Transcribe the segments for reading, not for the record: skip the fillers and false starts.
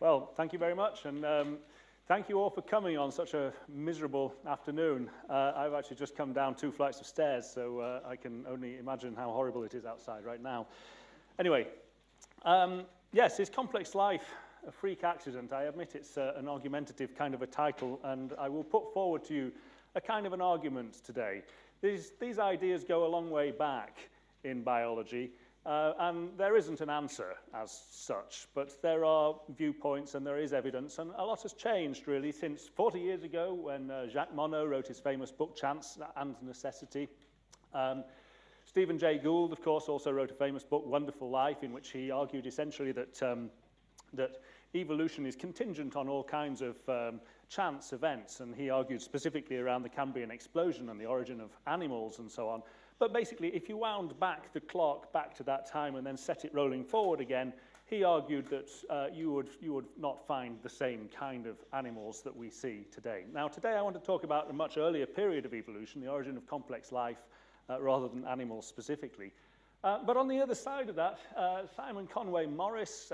Well, thank you very much, and thank you all for coming on such a miserable afternoon. I've actually just come down 2 flights of stairs, so I can only imagine how horrible it is outside right now. Anyway, yes, is complex life a freak accident? I admit it's an argumentative kind of a title, and I will put forward to you a kind of an argument today. These ideas go a long way back in biology, and there isn't an answer as such, but there are viewpoints and there is evidence, and a lot has changed really since 40 years ago when Jacques Monod wrote his famous book Chance and Necessity. Stephen Jay Gould, of course, also wrote a famous book, Wonderful Life, in which he argued essentially that, that evolution is contingent on all kinds of chance events, and he argued specifically around the Cambrian explosion and the origin of animals and so on. But basically, if you wound back the clock back to that time and then set it rolling forward again, he argued that you would not find the same kind of animals that we see today. Now, today I want to talk about a much earlier period of evolution, the origin of complex life, rather than animals specifically. But on the other side of that, Simon Conway Morris,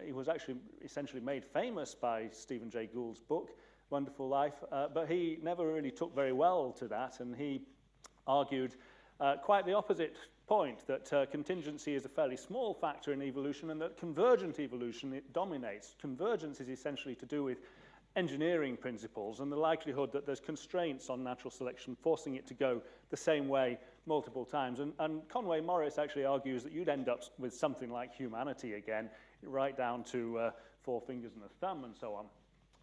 he was actually essentially made famous by Stephen Jay Gould's book, Wonderful Life, but he never really took very well to that, and he argued quite the opposite point, that contingency is a fairly small factor in evolution and that convergent evolution, it dominates. Convergence is essentially to do with engineering principles and the likelihood that there's constraints on natural selection forcing it to go the same way multiple times. And Conway Morris actually argues that you'd end up with something like humanity again, right down to 4 fingers and a thumb and so on.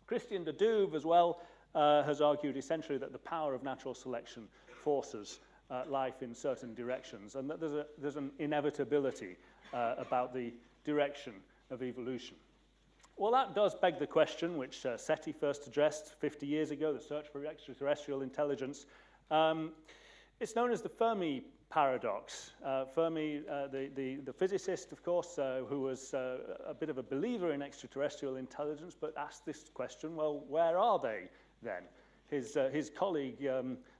Christian de Duve as well has argued essentially that the power of natural selection forces life in certain directions, and that there's an inevitability about the direction of evolution. Well, that does beg the question, which SETI first addressed 50 years ago, the search for extraterrestrial intelligence. It's known as the Fermi paradox. Fermi, the physicist, of course, who was a bit of a believer in extraterrestrial intelligence, but asked this question, well, where are they then? His colleague,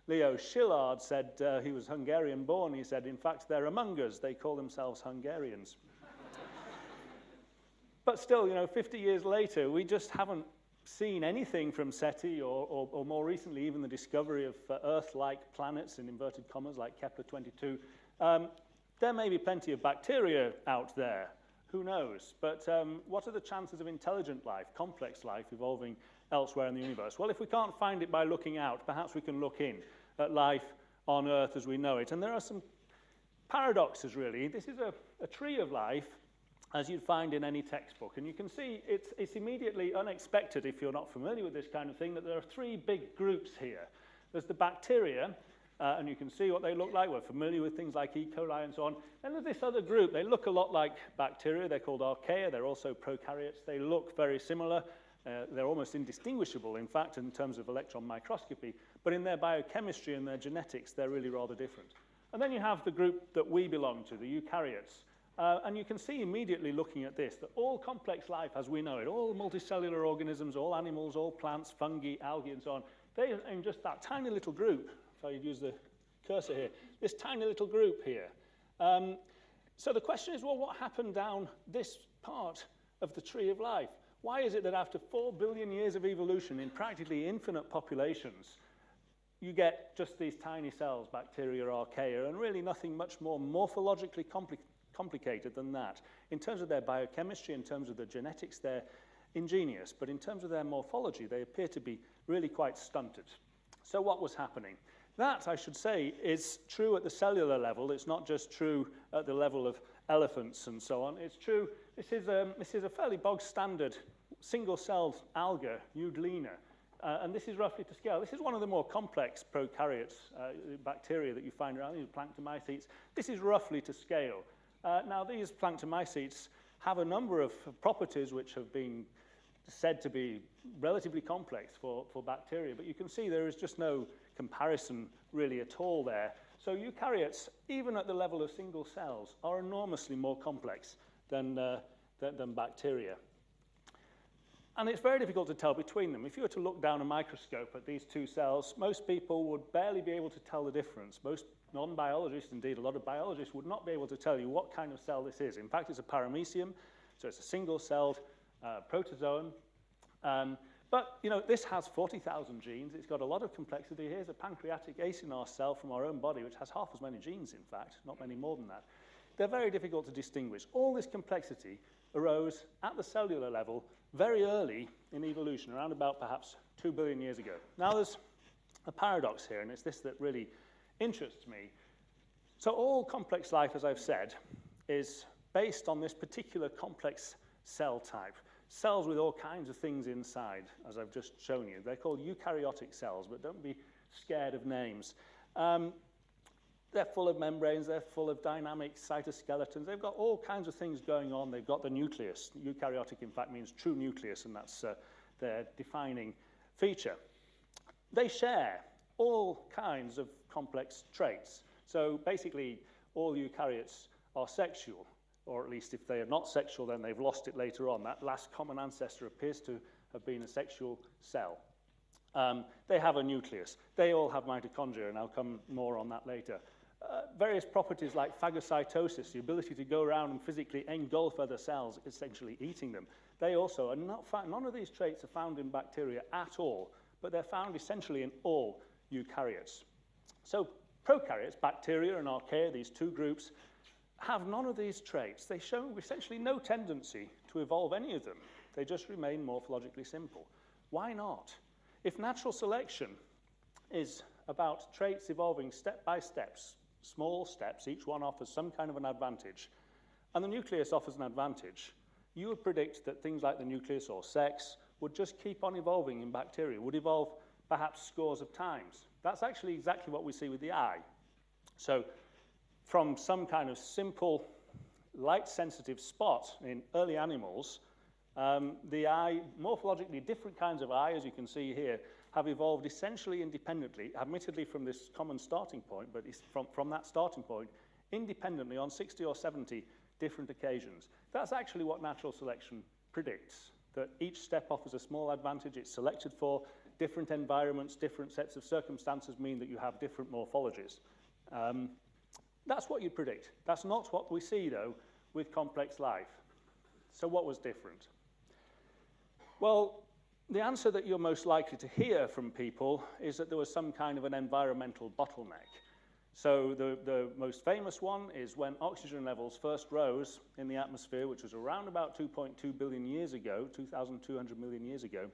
Leo Szilard, said, he was Hungarian-born, he said, in fact, they're among us. They call themselves Hungarians. But still, 50 years later, we just haven't seen anything from SETI or more recently even the discovery of Earth-like planets, in inverted commas, like Kepler-22. There may be plenty of bacteria out there. Who knows? But what are the chances of intelligent life, complex life, evolving elsewhere in the universe? Well, if we can't find it by looking out, perhaps we can look in at life on Earth as we know it. And there are some paradoxes, really. This is a tree of life, as you'd find in any textbook. And you can see it's immediately unexpected, if you're not familiar with this kind of thing, that there are 3 big groups here. There's the bacteria, and you can see what they look like. We're familiar with things like E. coli and so on. Then there's this other group. They look a lot like bacteria. They're called Archaea. They're also prokaryotes. They look very similar. They're almost indistinguishable, in fact, in terms of electron microscopy. But in their biochemistry and their genetics, they're really rather different. And then you have the group that we belong to, the eukaryotes. And you can see immediately looking at this that all complex life as we know it, all multicellular organisms, all animals, all plants, fungi, algae, and so on, they're in just that tiny little group. If I could use the cursor here, this tiny little group here. So the question is, well, what happened down this part of the tree of life? Why is it that after 4 billion years of evolution in practically infinite populations, you get just these tiny cells, bacteria, archaea, and really nothing much more morphologically complicated than that? In terms of their biochemistry, in terms of the genetics, they're ingenious, but in terms of their morphology, they appear to be really quite stunted. So what was happening? That, I should say, is true at the cellular level. It's not just true at the level of elephants and so on. It's true, this is a fairly bog-standard single-celled alga, Euglena, and this is roughly to scale. This is one of the more complex prokaryotes, bacteria that you find around, these planktomycetes. This is roughly to scale. Now, these planktomycetes have a number of properties which have been said to be relatively complex for bacteria, but you can see there is just no comparison really at all there. So eukaryotes, even at the level of single cells, are enormously more complex than bacteria. And it's very difficult to tell between them. If you were to look down a microscope at these 2 cells, most people would barely be able to tell the difference. Most non-biologists, indeed a lot of biologists, would not be able to tell you what kind of cell this is. In fact, it's a paramecium, so it's a single-celled protozoan. But, you know, this has 40,000 genes. It's got a lot of complexity. Here's a pancreatic acinar cell from our own body, which has half as many genes, in fact, not many more than that. They're very difficult to distinguish. All this complexity arose at the cellular level very early in evolution, around about perhaps 2 billion years ago. Now, there's a paradox here, and it's this that really interests me. So all complex life, as I've said, is based on this particular complex cell type. Cells with all kinds of things inside, as I've just shown you. They're called eukaryotic cells, but don't be scared of names. They're full of membranes, they're full of dynamic cytoskeletons. They've got all kinds of things going on. They've got the nucleus. Eukaryotic, in fact, means true nucleus, and that's their defining feature. They share all kinds of complex traits. So basically, all eukaryotes are sexual. Or at least if they are not sexual, then they've lost it later on. That last common ancestor appears to have been a sexual cell. They have a nucleus. They all have mitochondria, and I'll come more on that later. Various properties like phagocytosis, the ability to go around and physically engulf other cells, essentially eating them. They also are not found, none of these traits are found in bacteria at all, but they're found essentially in all eukaryotes. So prokaryotes, bacteria and archaea, these two groups, have none of these traits. They show essentially no tendency to evolve any of them. They just remain morphologically simple. Why not? If natural selection is about traits evolving step by step, small steps, each one offers some kind of an advantage, and the nucleus offers an advantage, you would predict that things like the nucleus or sex would just keep on evolving in bacteria, would evolve perhaps scores of times. That's actually exactly what we see with the eye. So from some kind of simple light-sensitive spot in early animals, the eye, morphologically different kinds of eye, as you can see here, have evolved essentially independently, admittedly from this common starting point, but from that starting point, independently on 60 or 70 different occasions. That's actually what natural selection predicts, that each step offers a small advantage. It's selected for different environments, different sets of circumstances mean that you have different morphologies. That's what you'd predict. That's not what we see, though, with complex life. So what was different? Well, the answer that you're most likely to hear from people is that there was some kind of an environmental bottleneck. So the most famous one is when oxygen levels first rose in the atmosphere, which was around about 2.2 billion years ago, 2,200 million years ago.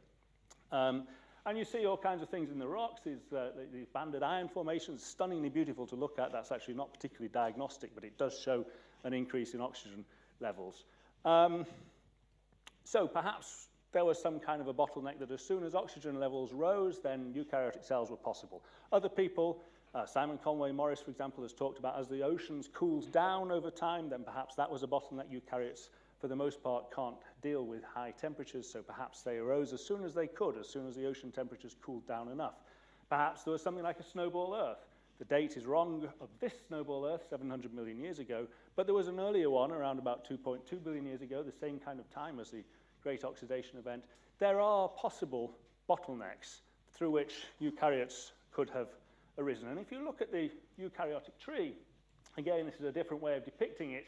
And you see all kinds of things in the rocks, these banded iron formations, stunningly beautiful to look at. That's actually not particularly diagnostic, but it does show an increase in oxygen levels. So perhaps there was some kind of a bottleneck that as soon as oxygen levels rose, then eukaryotic cells were possible. Other people, Simon Conway Morris, for example, has talked about as the oceans cooled down over time, then perhaps that was a bottleneck. Eukaryotes, for the most part, can't deal with high temperatures, so perhaps they arose as soon as they could, as soon as the ocean temperatures cooled down enough. Perhaps there was something like a snowball Earth. The date is wrong of this snowball Earth, 700 million years ago, but there was an earlier one around about 2.2 billion years ago, the same kind of time as the Great Oxidation Event. There are possible bottlenecks through which eukaryotes could have arisen. And if you look at the eukaryotic tree, again, this is a different way of depicting it.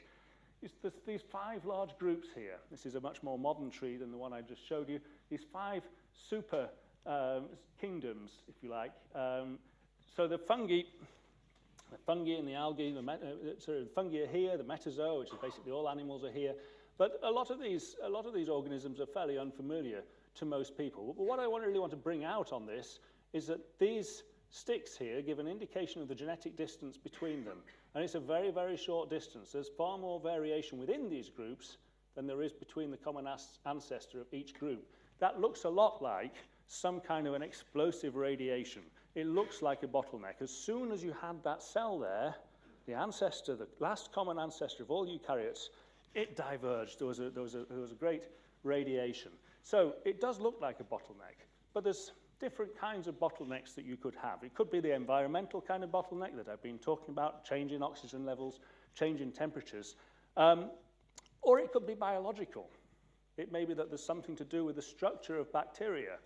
There's these 5 large groups here. This is a much more modern tree than the one I just showed you. These 5 super kingdoms, if you like. So the fungi and the algae, the fungi are here, the metazoa, which is basically all animals, are here. But a lot of these organisms are fairly unfamiliar to most people. But what I really want to bring out on this is that these sticks here give an indication of the genetic distance between them. And it's a very, very short distance. There's far more variation within these groups than there is between the common ancestor of each group. That looks a lot like some kind of an explosive radiation. It looks like a bottleneck. As soon as you had that cell there, the ancestor, the last common ancestor of all eukaryotes, it diverged. There was a great radiation. So it does look like a bottleneck, but there's different kinds of bottlenecks that you could have. It could be the environmental kind of bottleneck that I've been talking about, change in oxygen levels, change in temperatures, or it could be biological. It may be that there's something to do with the structure of bacteria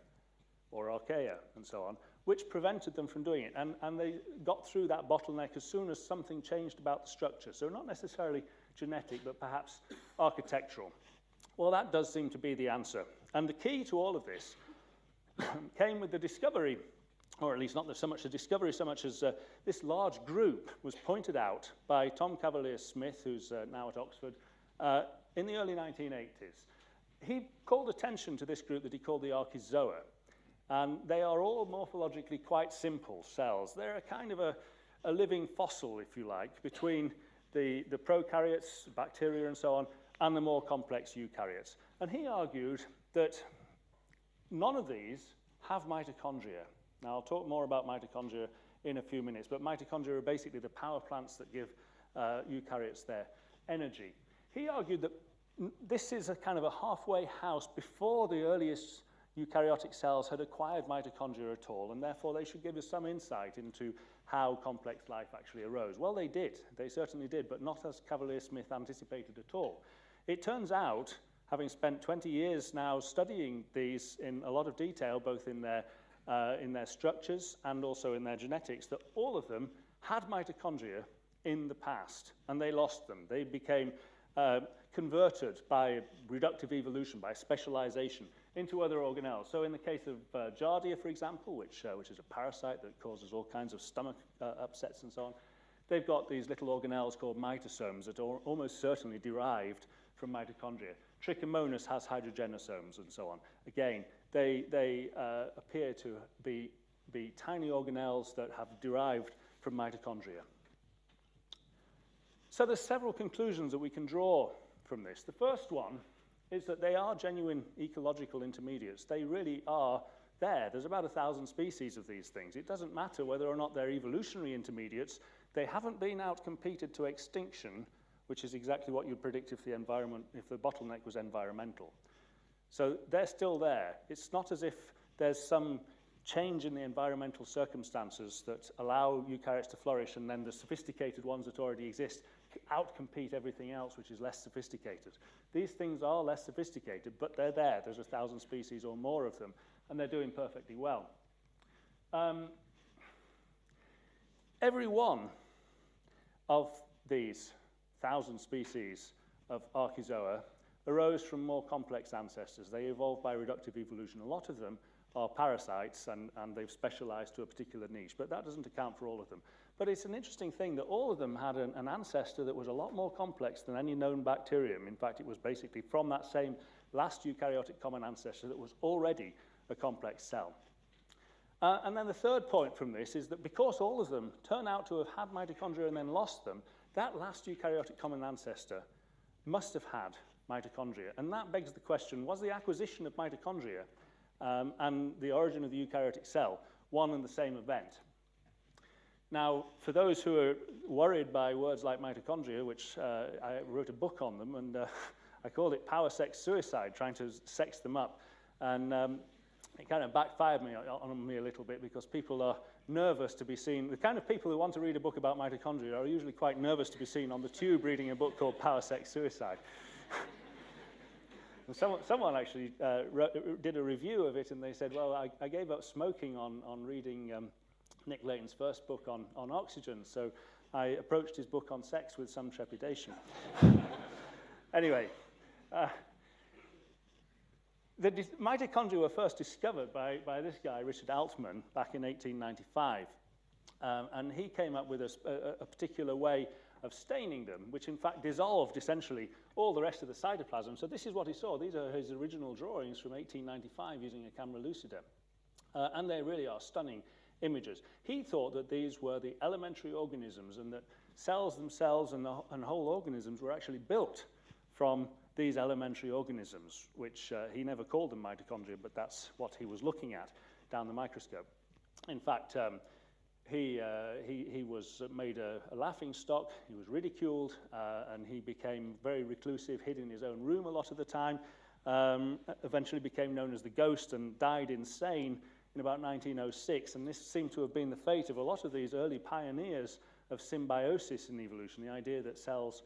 or archaea and so on, which prevented them from doing it. And they got through that bottleneck as soon as something changed about the structure. So not necessarily genetic, but perhaps architectural. Well, that does seem to be the answer. And the key to all of this came with the discovery, or at least not so much the discovery, so much as this large group was pointed out by Tom Cavalier-Smith, who's now at Oxford, in the early 1980s. He called attention to this group that he called the Archezoa. And they are all morphologically quite simple cells. They're a kind of a living fossil, if you like, between the prokaryotes, bacteria and so on, and the more complex eukaryotes. And he argued that none of these have mitochondria. Now, I'll talk more about mitochondria in a few minutes, but mitochondria are basically the power plants that give eukaryotes their energy. He argued that this is a kind of a halfway house before the earliest eukaryotic cells had acquired mitochondria at all, and therefore they should give us some insight into how complex life actually arose. Well, they did. They certainly did, but not as Cavalier-Smith anticipated at all. It turns out, having spent 20 years now studying these in a lot of detail, both in their structures and also in their genetics, that all of them had mitochondria in the past, and they lost them. They became converted by reductive evolution, by specialization, into other organelles. So in the case of Giardia, for example, which is a parasite that causes all kinds of stomach upsets and so on, they've got these little organelles called mitosomes that are almost certainly derived from mitochondria. Trichomonas has hydrogenosomes and so on. Again, they appear to be tiny organelles that have derived from mitochondria. So there's several conclusions that we can draw from this. The first one is that they are genuine ecological intermediates. They really are there. There's about 1,000 species of these things. It doesn't matter whether or not they're evolutionary intermediates. They haven't been outcompeted to extinction, which is exactly what you'd predict if the bottleneck was environmental. So they're still there. It's not as if there's some change in the environmental circumstances that allow eukaryotes to flourish, and then the sophisticated ones that already exist outcompete everything else, which is less sophisticated. These things are less sophisticated, but they're there. There's 1,000 species or more of them, and they're doing perfectly well. Every one of these 1,000 species of Archezoa arose from more complex ancestors. They evolved by reductive evolution. A lot of them are parasites, and they've specialized to a particular niche, but that doesn't account for all of them. But it's an interesting thing that all of them had an ancestor that was a lot more complex than any known bacterium. In fact, it was basically from that same last eukaryotic common ancestor that was already a complex cell. And then the third point from this is that because all of them turn out to have had mitochondria and then lost them, that last eukaryotic common ancestor must have had mitochondria. And that begs the question, was the acquisition of mitochondria and the origin of the eukaryotic cell one and the same event? Now, for those who are worried by words like mitochondria, which I wrote a book on them, and I called it power, sex, suicide, trying to sex them up. And it kind of backfired on me a little bit, because people are nervous to be seen. The kind of people who want to read a book about mitochondria are usually quite nervous to be seen on the tube reading a book called Power, Sex, Suicide. And someone actually did a review of it, and they said, well, I gave up smoking on reading Nick Layton's first book on oxygen, so I approached his book on sex with some trepidation. Anyway, the mitochondria were first discovered by this guy, Richard Altman, back in 1895. And he came up with a particular way of staining them, which in fact dissolved essentially all the rest of the cytoplasm. So this is what he saw. These are his original drawings from 1895 using a camera lucida. And they really are stunning images. He thought that these were the elementary organisms, and that cells themselves and whole organisms were actually built from these elementary organisms, which he never called them mitochondria, but that's what he was looking at down the microscope. In fact, he was made a laughing stock. He was ridiculed, and he became very reclusive, hid in his own room a lot of the time, eventually became known as the Ghost, and died insane in about 1906. And this seemed to have been the fate of a lot of these early pioneers of symbiosis in evolution, the idea that cells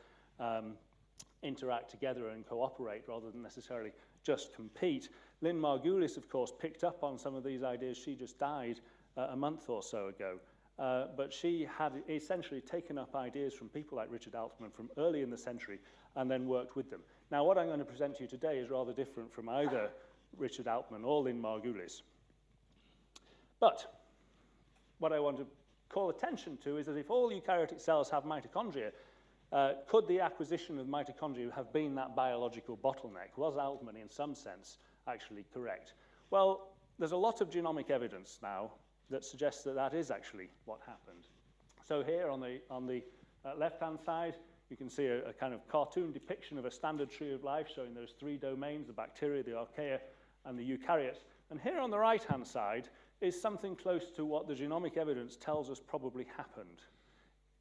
interact together and cooperate rather than necessarily just compete. Lynn Margulis, of course, picked up on some of these ideas. She just died a month or so ago. But she had essentially taken up ideas from people like Richard Altman from early in the century and then worked with them. Now, what I'm going to present to you today is rather different from either Richard Altman or Lynn Margulis. But what I want to call attention to is that if all eukaryotic cells have mitochondria, could the acquisition of mitochondria have been that biological bottleneck? Was Altman, in some sense, actually correct? Well, there's a lot of genomic evidence now that suggests that that is actually what happened. So here on the left-hand side, you can see a kind of cartoon depiction of a standard tree of life showing those three domains, the bacteria, the archaea, and the eukaryotes. And here on the right-hand side is something close to what the genomic evidence tells us probably happened.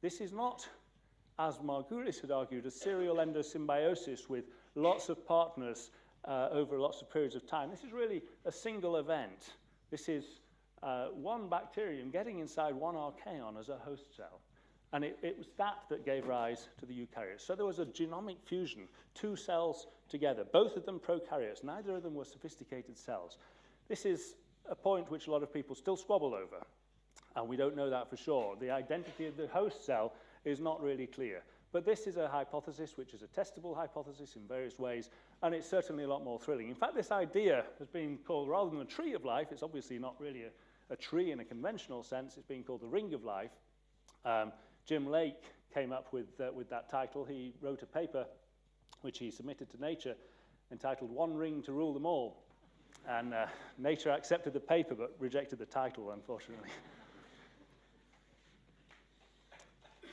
This is not, as Margulis had argued, a serial endosymbiosis with lots of partners over lots of periods of time. This is really a single event. This is one bacterium getting inside one archaeon as a host cell. And it was that gave rise to the eukaryotes. So there was a genomic fusion, two cells together, both of them prokaryotes. Neither of them were sophisticated cells. This is a point which a lot of people still squabble over, and we don't know that for sure. The identity of the host cell is not really clear. But this is a hypothesis which is a testable hypothesis in various ways, and it's certainly a lot more thrilling. In fact, this idea has been called, rather than a tree of life, it's obviously not really a tree in a conventional sense, it's being called the ring of life. Jim Lake came up with that title. He wrote a paper which he submitted to Nature entitled One Ring to Rule Them All. And Nature accepted the paper but rejected the title, unfortunately.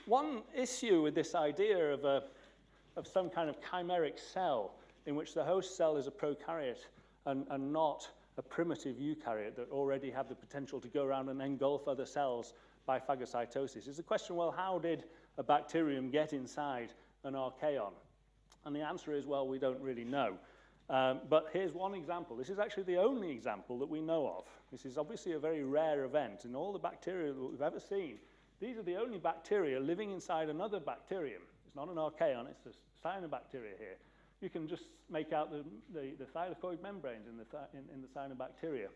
One issue with this idea of some kind of chimeric cell in which the host cell is a prokaryote and not a primitive eukaryote that already have the potential to go around and engulf other cells by phagocytosis is the question, well, how did a bacterium get inside an archaeon? And the answer is, well, we don't really know. But here's one example. This is actually the only example that we know of. This is obviously a very rare event. In all the bacteria that we've ever seen, these are the only bacteria living inside another bacterium. It's not an archaeon, it's a cyanobacteria here. You can just make out the thylakoid membranes in the cyanobacteria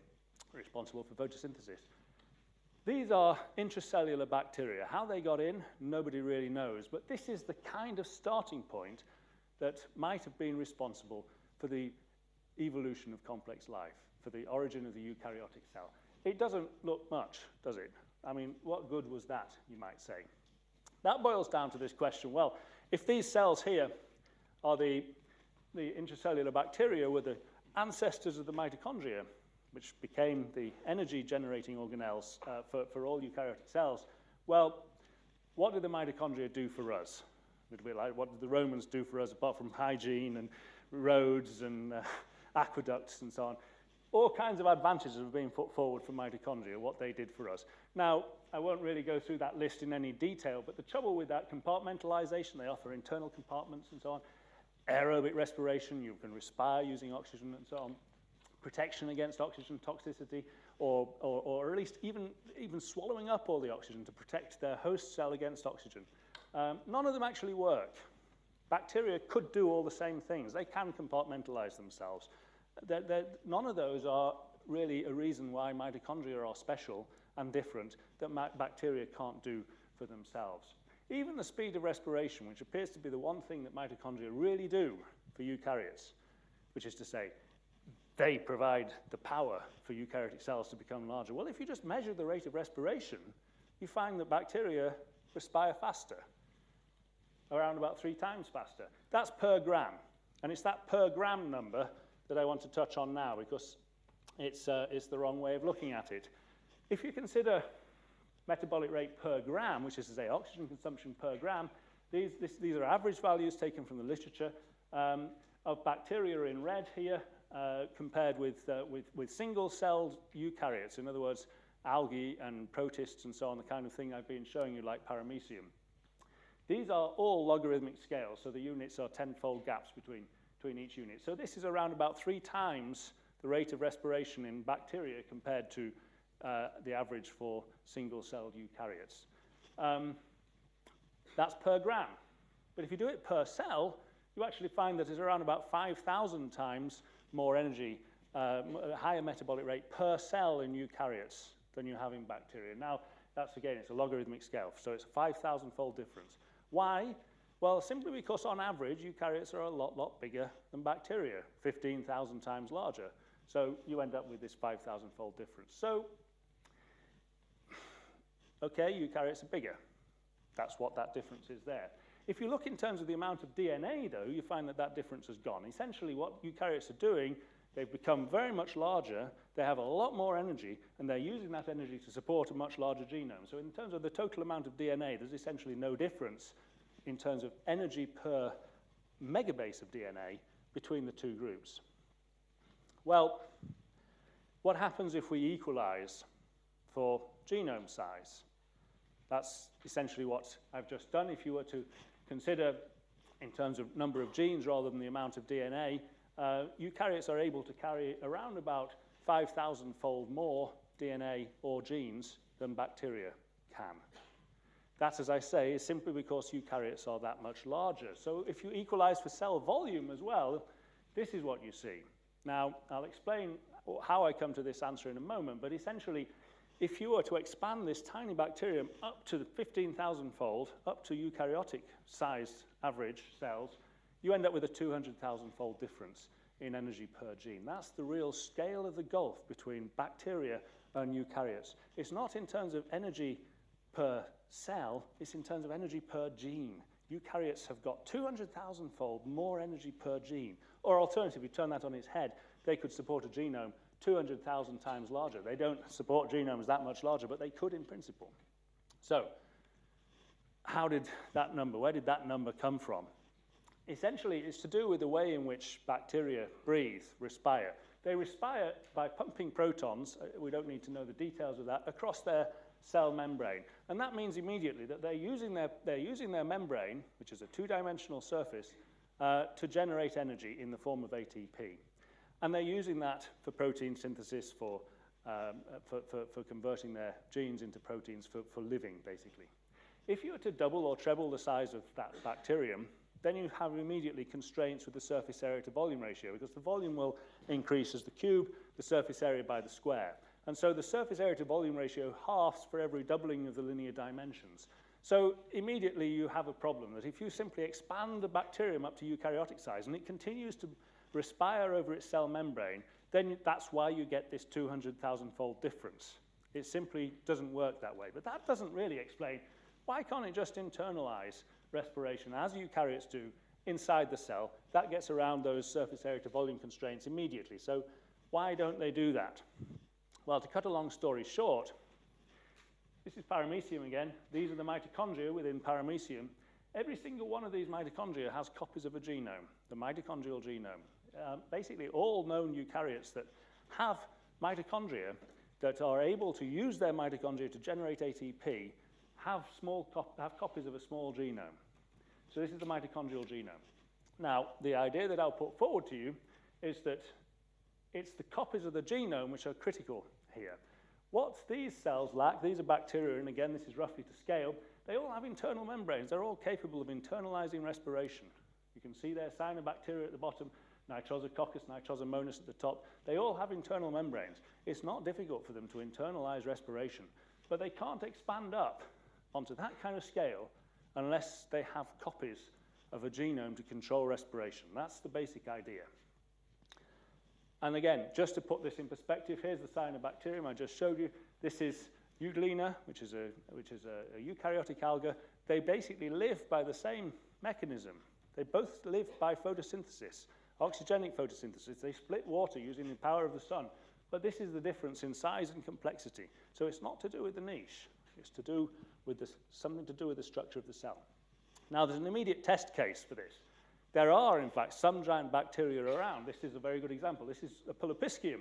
responsible for photosynthesis. These are intracellular bacteria. How they got in, nobody really knows. But this is the kind of starting point that might have been responsible for the evolution of complex life, for the origin of the eukaryotic cell. It doesn't look much, does it? I mean, what good was that, you might say? That boils down to this question, well, if these cells here are the intracellular bacteria were the ancestors of the mitochondria, which became the energy-generating organelles for all eukaryotic cells, well, what did the mitochondria do for us? A little bit like what did the Romans do for us, apart from hygiene and roads and aqueducts and so on? All kinds of advantages have been put forward for mitochondria, what they did for us. Now, I won't really go through that list in any detail, but the trouble with that compartmentalization, they offer internal compartments and so on, aerobic respiration, you can respire using oxygen and so on, protection against oxygen toxicity, or at least even swallowing up all the oxygen to protect their host cell against oxygen. None of them actually work. Bacteria could do all the same things. They can compartmentalize themselves. None of those are really a reason why mitochondria are special and different that bacteria can't do for themselves. Even the speed of respiration, which appears to be the one thing that mitochondria really do for eukaryotes, which is to say, they provide the power for eukaryotic cells to become larger. Well, if you just measure the rate of respiration, you find that bacteria respire faster, around about 3 times faster. That's per gram. And it's that per gram number that I want to touch on now because it's the wrong way of looking at it. If you consider metabolic rate per gram, which is to say oxygen consumption per gram, these are average values taken from the literature of bacteria in red here, compared with single-celled eukaryotes, in other words, algae and protists and so on, the kind of thing I've been showing you like paramecium. These are all logarithmic scales, so the units are 10-fold gaps between each unit. So this is around about 3 times the rate of respiration in bacteria compared to the average for single-celled eukaryotes. That's per gram. But if you do it per cell, you actually find that it's around about 5,000 times more energy, higher metabolic rate per cell in eukaryotes than you have in bacteria. Now, that's again, it's a logarithmic scale, so it's a 5,000-fold difference. Why? Well, simply because on average, eukaryotes are a lot bigger than bacteria, 15,000 times larger. So you end up with this 5,000-fold difference. So, okay, eukaryotes are bigger. That's what that difference is there. If you look in terms of the amount of DNA, though, you find that that difference has gone. Essentially, what eukaryotes are doing, they've become very much larger, they have a lot more energy, and they're using that energy to support a much larger genome. So in terms of the total amount of DNA, there's essentially no difference in terms of energy per megabase of DNA between the two groups. Well, what happens if we equalize for genome size? That's essentially what I've just done. If you were to consider in terms of number of genes rather than the amount of DNA, eukaryotes are able to carry around about 5,000-fold more DNA or genes than bacteria can. That, as I say, is simply because eukaryotes are that much larger. So if you equalize for cell volume as well, this is what you see. Now, I'll explain how I come to this answer in a moment, but essentially, if you were to expand this tiny bacterium up to the 15,000-fold, up to eukaryotic-sized average cells, you end up with a 200,000-fold difference in energy per gene. That's the real scale of the gulf between bacteria and eukaryotes. It's not in terms of energy per cell, it's in terms of energy per gene. Eukaryotes have got 200,000-fold more energy per gene. Or alternatively, turn that on its head, they could support a genome 200,000 times larger. They don't support genomes that much larger, but they could in principle. So, how did that number, where did that number come from? Essentially, it's to do with the way in which bacteria breathe, respire. They respire by pumping protons, we don't need to know the details of that, across their cell membrane. And that means immediately that they're using their membrane, which is a two-dimensional surface, to generate energy in the form of ATP. And they're using that for protein synthesis, for converting their genes into proteins for living, basically. If you were to double or treble the size of that bacterium, then you have immediately constraints with the surface area to volume ratio, because the volume will increase as the cube, the surface area by the square. And so the surface area to volume ratio halves for every doubling of the linear dimensions. So immediately you have a problem that if you simply expand the bacterium up to eukaryotic size and it continues to respire over its cell membrane, then that's why you get this 200,000-fold difference. It simply doesn't work that way. But that doesn't really explain why can't it just internalize respiration as eukaryotes do inside the cell. That gets around those surface area to volume constraints immediately. So why don't they do that? Well, to cut a long story short, this is paramecium again. These are the mitochondria within paramecium. Every single one of these mitochondria has copies of a genome, the mitochondrial genome. Basically, all known eukaryotes that have mitochondria that are able to use their mitochondria to generate ATP have copies of a small genome. So this is the mitochondrial genome. Now, the idea that I'll put forward to you is that it's the copies of the genome which are critical here. What these cells lack, these are bacteria, and again, this is roughly to scale, they all have internal membranes. They're all capable of internalizing respiration. You can see there cyanobacteria at the bottom, nitrosococcus, nitrosomonas at the top. They all have internal membranes. It's not difficult for them to internalize respiration, but they can't expand up onto that kind of scale unless they have copies of a genome to control respiration. That's the basic idea. And again, just to put this in perspective, here's the cyanobacterium I just showed you. This is Euglena, which is a eukaryotic alga. They basically live by the same mechanism. They both live by photosynthesis, oxygenic photosynthesis. They split water using the power of the sun. But this is the difference in size and complexity. So it's not to do with the niche. It's to do with something to do with the structure of the cell. Now, there's an immediate test case for this. There are, in fact, some giant bacteria around. This is a very good example. This is a polypiscium.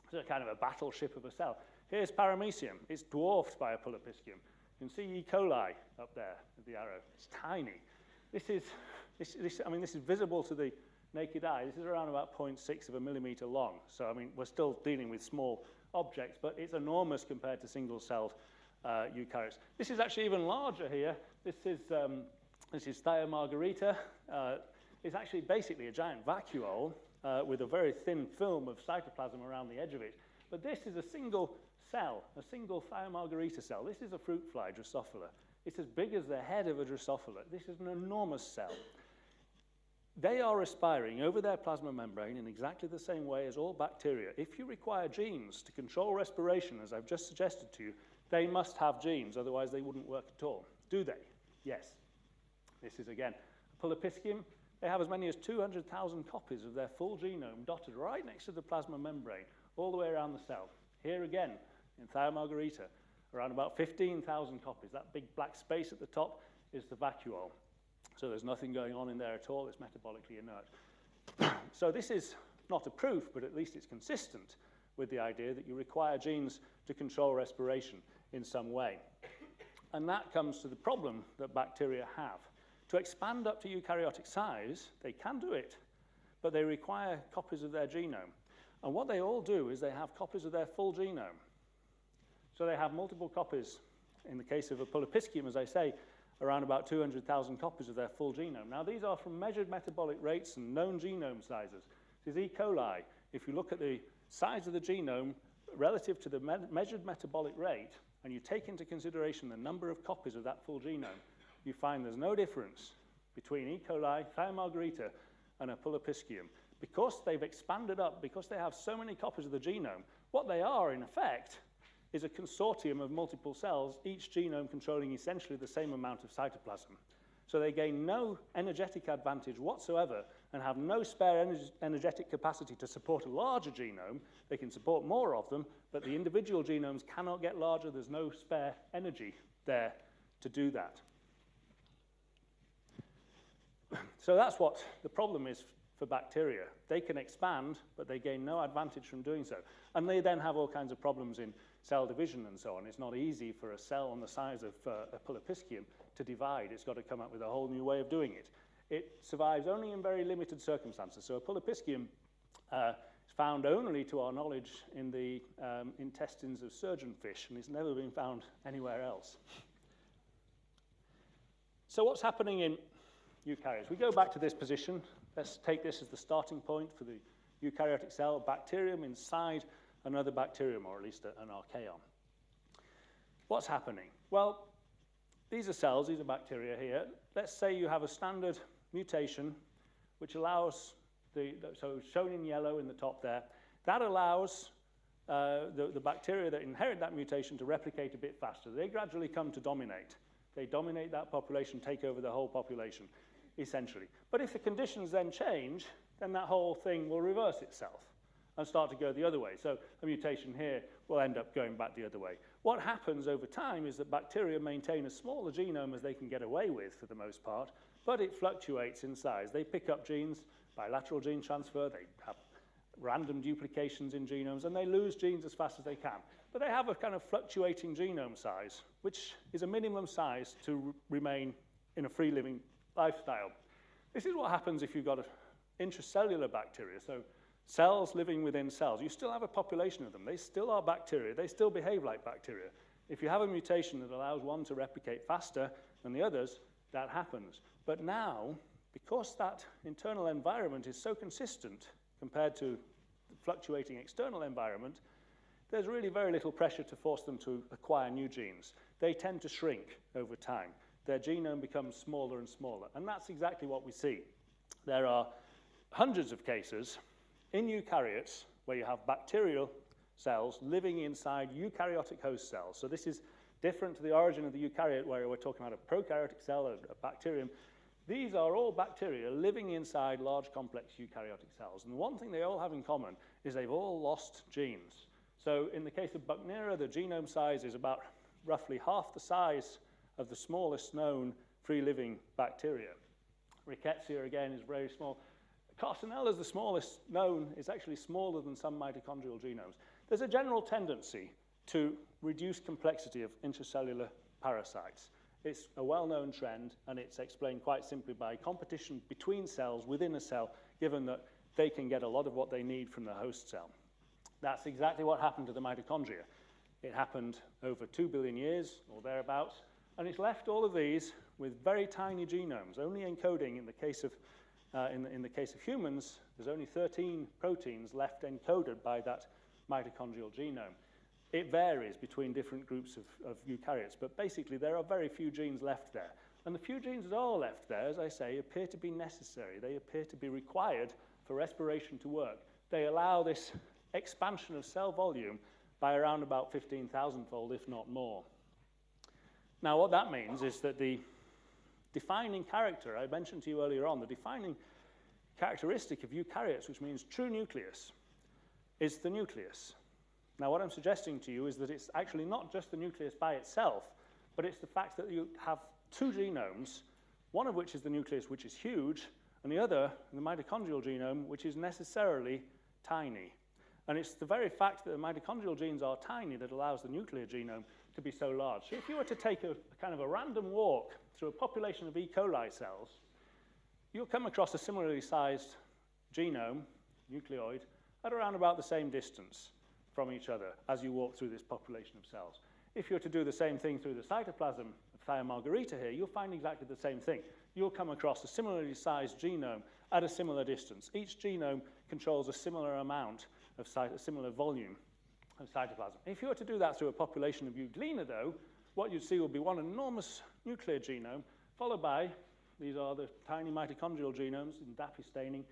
It's a kind of a battleship of a cell. Here's paramecium. It's dwarfed by a polypiscium. You can see E. coli up there with the arrow. It's tiny. This is visible to the naked eye. This is around about 0.6 of a millimeter long. So, I mean, we're still dealing with small objects, but it's enormous compared to single-celled eukaryotes. This is actually even larger here. This is Thiomargarita. It's actually basically a giant vacuole with a very thin film of cytoplasm around the edge of it. But this is a single cell, a single Thiomargarita cell. This is a fruit fly, Drosophila. It's as big as the head of a Drosophila. This is an enormous cell. They are respiring over their plasma membrane in exactly the same way as all bacteria. If you require genes to control respiration, as I've just suggested to you, they must have genes, otherwise they wouldn't work at all. Do they? Yes. This is, again, a polypiscium. They have as many as 200,000 copies of their full genome dotted right next to the plasma membrane, all the way around the cell. Here again, in Thiomargarita, around about 15,000 copies. That big black space at the top is the vacuole. So there's nothing going on in there at all. It's metabolically inert. So this is not a proof, but at least it's consistent with the idea that you require genes to control respiration in some way. And that comes to the problem that bacteria have. To expand up to eukaryotic size, they can do it, but they require copies of their genome. And what they all do is they have copies of their full genome. So they have multiple copies. In the case of a polypiscium, as I say, around about 200,000 copies of their full genome. Now, these are from measured metabolic rates and known genome sizes. This is E. coli. If you look at the size of the genome relative to the measured metabolic rate, and you take into consideration the number of copies of that full genome, you find there's no difference between E. coli, Thiomargarita, and a polypiscium. Because they've expanded up, because they have so many copies of the genome, what they are, in effect, is a consortium of multiple cells, each genome controlling essentially the same amount of cytoplasm. So they gain no energetic advantage whatsoever and have no spare energetic capacity to support a larger genome. They can support more of them, but the individual genomes cannot get larger. There's no spare energy there to do that. So that's what the problem is for bacteria. They can expand, but they gain no advantage from doing so. And they then have all kinds of problems in cell division and so on. It's not easy for a cell on the size of a polypiscium to divide. It's got to come up with a whole new way of doing it. It survives only in very limited circumstances. So a polypiscium is found only, to our knowledge, in the intestines of surgeonfish, and it's never been found anywhere else. So what's happening in eukaryotes? We go back to this position. Let's take this as the starting point for the eukaryotic cell, bacterium inside another bacterium, or at least an archaeon. What's happening? Well, these are cells, these are bacteria here. Let's say you have a standard mutation which allows, so shown in yellow in the top there, that allows the bacteria that inherit that mutation to replicate a bit faster. They gradually come to dominate. They dominate that population, take over the whole population, essentially. But if the conditions then change, then that whole thing will reverse itself and start to go the other way. So a mutation here will end up going back the other way. What happens over time is that bacteria maintain as small a genome as they can get away with for the most part, but it fluctuates in size. They pick up genes, bilateral gene transfer, they have random duplications in genomes, and they lose genes as fast as they can. But they have a kind of fluctuating genome size, which is a minimum size to remain in a free-living lifestyle. This is what happens if you've got intracellular bacteria, so cells living within cells. You still have a population of them. They still are bacteria. They still behave like bacteria. If you have a mutation that allows one to replicate faster than the others, that happens. But now, because that internal environment is so consistent compared to the fluctuating external environment, there's really very little pressure to force them to acquire new genes. They tend to shrink over time. Their genome becomes smaller and smaller. And that's exactly what we see. There are hundreds of cases in eukaryotes where you have bacterial cells living inside eukaryotic host cells. So this is different to the origin of the eukaryote, where we're talking about a prokaryotic cell, a bacterium. These are all bacteria living inside large complex eukaryotic cells. And the one thing they all have in common is they've all lost genes. So in the case of Buchnera, the genome size is about roughly half the size of the smallest known free-living bacteria. Rickettsia, again, is very small. Carcinella is the smallest known. It's actually smaller than some mitochondrial genomes. There's a general tendency to reduce complexity of intracellular parasites. It's a well-known trend, and it's explained quite simply by competition between cells within a cell, given that they can get a lot of what they need from the host cell. That's exactly what happened to the mitochondria. It happened over 2 billion years, or thereabouts, and it's left all of these with very tiny genomes, only encoding, in the case of in the case of humans, there's only 13 proteins left encoded by that mitochondrial genome. It varies between different groups of eukaryotes, but basically there are very few genes left there. And the few genes that are left there, as I say, appear to be necessary. They appear to be required for respiration to work. They allow this expansion of cell volume by around about 15,000-fold, if not more. Now, what that means is that the defining character, I mentioned to you earlier on, the defining characteristic of eukaryotes, which means true nucleus, is the nucleus. Now, what I'm suggesting to you is that it's actually not just the nucleus by itself, but it's the fact that you have two genomes, one of which is the nucleus, which is huge, and the other, the mitochondrial genome, which is necessarily tiny. And it's the very fact that the mitochondrial genes are tiny that allows the nuclear genome to be so large. So if you were to take a kind of a random walk through a population of E. coli cells, you'll come across a similarly sized genome, nucleoid, at around about the same distance from each other as you walk through this population of cells. If you were to do the same thing through the cytoplasm of Thiomargarita here, you'll find exactly the same thing. You'll come across a similarly sized genome at a similar distance. Each genome controls a similar amount of a similar volume of cytoplasm. If you were to do that through a population of Euglena, though, what you'd see will be one enormous nuclear genome, followed by, these are the tiny mitochondrial genomes in DAPI staining.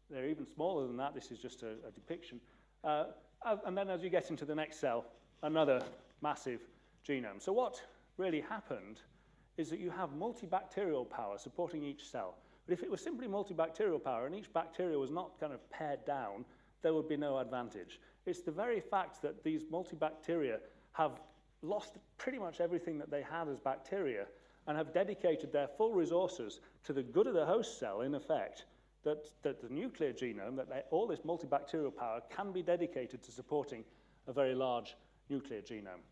They're even smaller than that. This is just a depiction. And then as you get into the next cell, another massive genome. So what really happened is that you have multibacterial power supporting each cell. But if it was simply multibacterial power and each bacteria was not kind of pared down, there would be no advantage. It's the very fact that these multibacteria have lost pretty much everything that they had as bacteria and have dedicated their full resources to the good of the host cell, in effect, that the nuclear genome, all this multibacterial power can be dedicated to supporting a very large nuclear genome.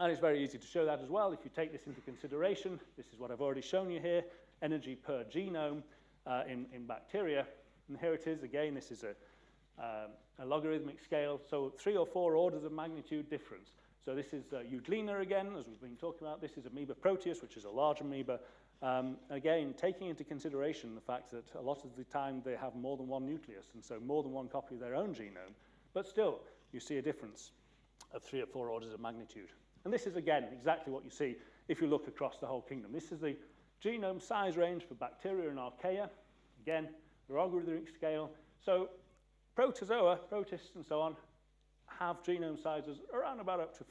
And it's very easy to show that as well. If you take this into consideration, this is what I've already shown you here, energy per genome in bacteria. And here it is. Again, this is a logarithmic scale, so 3 or 4 orders of magnitude difference. So this is Euglena again, as we've been talking about. This is amoeba Proteus, which is a large amoeba. Again, taking into consideration the fact that a lot of the time they have more than one nucleus, and so more than one copy of their own genome. But still, you see a difference of 3 or 4 orders of magnitude. And this is, again, exactly what you see if you look across the whole kingdom. This is the genome size range for bacteria and archaea. Again, the logarithmic scale. So protozoa, protists and so on, have genome sizes around about up to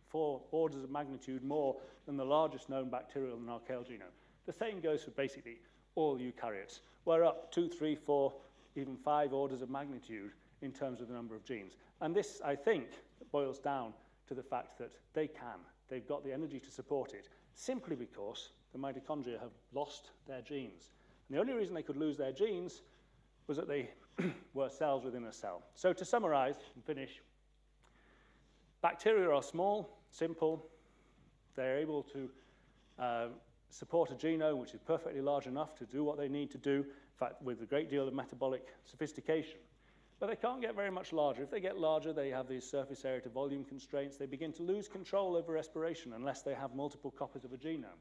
4 orders of magnitude more than the largest known bacterial and archaeal genome. The same goes for basically all eukaryotes. We're up 2, 3, 4, even 5 orders of magnitude in terms of the number of genes. And this, I think, boils down to the fact that they've got the energy to support it, simply because the mitochondria have lost their genes. And the only reason they could lose their genes was that they were cells within a cell. So to summarize and finish, bacteria are small, simple. They're able to support a genome which is perfectly large enough to do what they need to do, in fact, with a great deal of metabolic sophistication. But they can't get very much larger. If they get larger, they have these surface area to volume constraints. They begin to lose control over respiration unless they have multiple copies of a genome.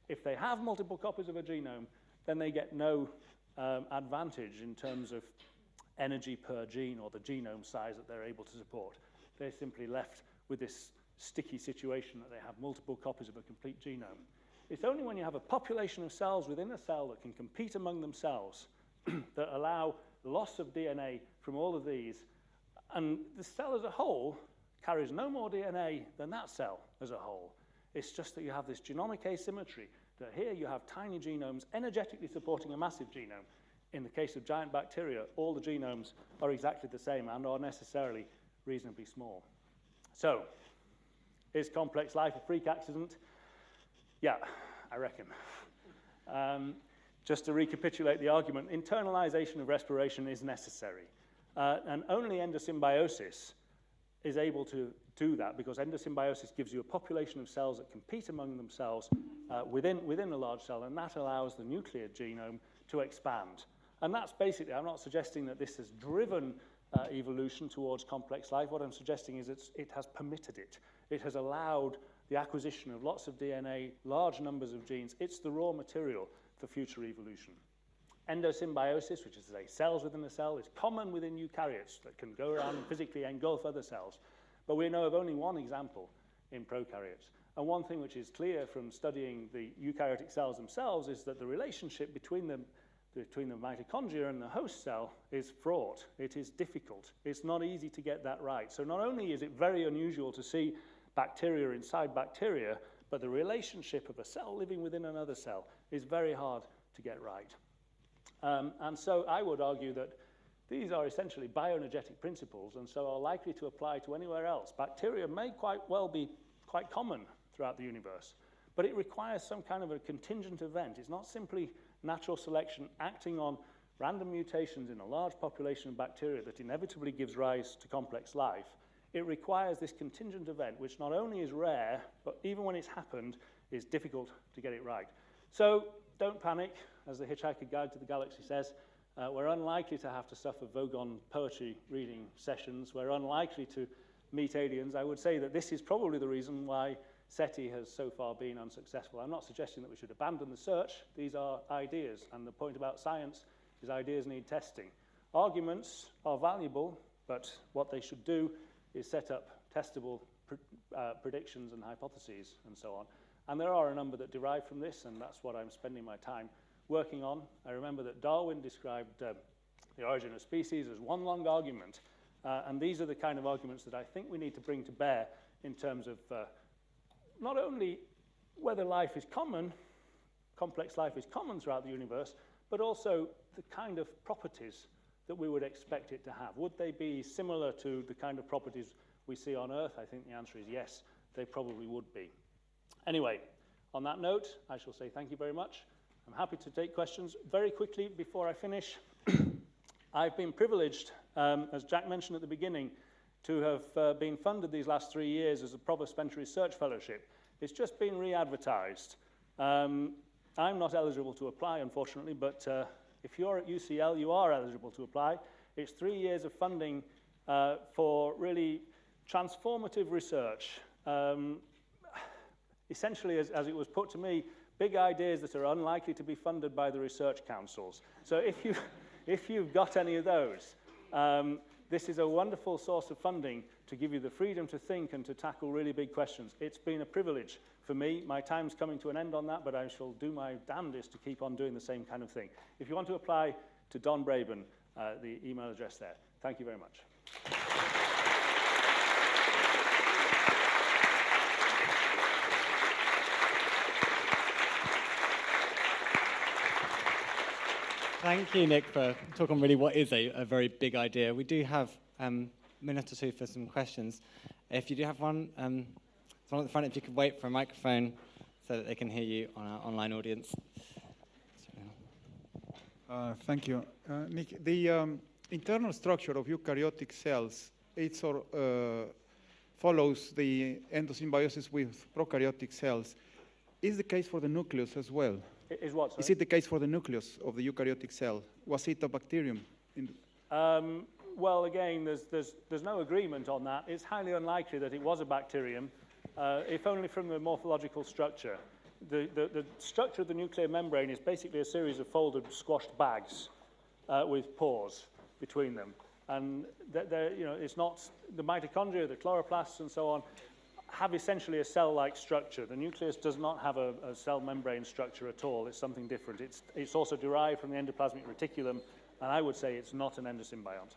If they have multiple copies of a genome, then they get no advantage in terms of energy per gene or the genome size that they're able to support. They're simply left with this sticky situation that they have multiple copies of a complete genome. It's only when you have a population of cells within a cell that can compete among themselves that allow loss of DNA from all of these, and the cell as a whole carries no more DNA than that cell as a whole. It's just that you have this genomic asymmetry, that here you have tiny genomes energetically supporting a massive genome. In the case of giant bacteria, all the genomes are exactly the same and are necessarily reasonably small. So, is complex life a freak accident? Yeah, I reckon. Just to recapitulate the argument, internalization of respiration is necessary. And only endosymbiosis is able to do that, because endosymbiosis gives you a population of cells that compete among themselves within a large cell, and that allows the nuclear genome to expand. And that's basically, I'm not suggesting that this has driven evolution towards complex life. What I'm suggesting is it has permitted it. It has allowed the acquisition of lots of DNA, large numbers of genes. It's the raw material for future evolution. Endosymbiosis, which is to say cells within a cell, is common within eukaryotes that can go around and physically engulf other cells. but we know of only one example in prokaryotes. And one thing which is clear from studying the eukaryotic cells themselves is that the relationship between the mitochondria and the host cell is fraught. It is difficult. It's not easy to get that right. So not only is it very unusual to see bacteria inside bacteria, but the relationship of a cell living within another cell is very hard to get right. And so I would argue that these are essentially bioenergetic principles and so are likely to apply to anywhere else. Bacteria may quite well be quite common throughout the universe, but it requires some kind of a contingent event. It's not simply natural selection acting on random mutations in a large population of bacteria that inevitably gives rise to complex life. It requires this contingent event, which not only is rare, but even when it's happened, is difficult to get it right. So don't panic, as the Hitchhiker's Guide to the Galaxy says. We're unlikely to have to suffer Vogon poetry reading sessions. We're unlikely to meet aliens. I would say that this is probably the reason why SETI has so far been unsuccessful. I'm not suggesting that we should abandon the search. These are ideas, and the point about science is ideas need testing. Arguments are valuable, but what they should do is set up testable predictions and hypotheses and so on. And there are a number that derive from this, and that's what I'm spending my time working on. I remember that Darwin described the origin of species as one long argument, and these are the kind of arguments that I think we need to bring to bear in terms of not only whether life is common, complex life is common throughout the universe, but also the kind of properties that we would expect it to have. Would they be similar to the kind of properties we see on Earth? I think the answer is yes, they probably would be. Anyway, on that note, I shall say thank you very much. I'm happy to take questions. Very quickly, before I finish, I've been privileged, as Jack mentioned at the beginning, to have been funded these last 3 years as a Provost Spencer Research Fellowship. It's just been re-advertised. I'm not eligible to apply, unfortunately, but if you're at UCL, you are eligible to apply. It's 3 years of funding for really transformative research. Essentially, as it was put to me, big ideas that are unlikely to be funded by the research councils. So if you've got any of those, this is a wonderful source of funding to give you the freedom to think and to tackle really big questions. It's been a privilege for me. My time's coming to an end on that, but I shall do my damnedest to keep on doing the same kind of thing. If you want to apply to Don Braben, the email address there. Thank you very much. Thank you, Nick, for talking on really what is a very big idea. We do have a minute or two for some questions. If you do have one, someone at the front, if you could wait for a microphone so that they can hear you on our online audience. Thank you. Nick, the internal structure of eukaryotic cells, it sort of follows the endosymbiosis with prokaryotic cells. Is the case for the nucleus as well? Is what, sorry? Is it the case for the nucleus of the eukaryotic cell? Was it a bacterium? Well, again, there's no agreement on that. It's highly unlikely that it was a bacterium, if only from the morphological structure. The structure of the nuclear membrane is basically a series of folded, squashed bags with pores between them. And it's not the mitochondria, the chloroplasts, and so on, have essentially a cell-like structure. The nucleus does not have a cell membrane structure at all. It's something different. It's also derived from the endoplasmic reticulum, and I would say it's not an endosymbiont.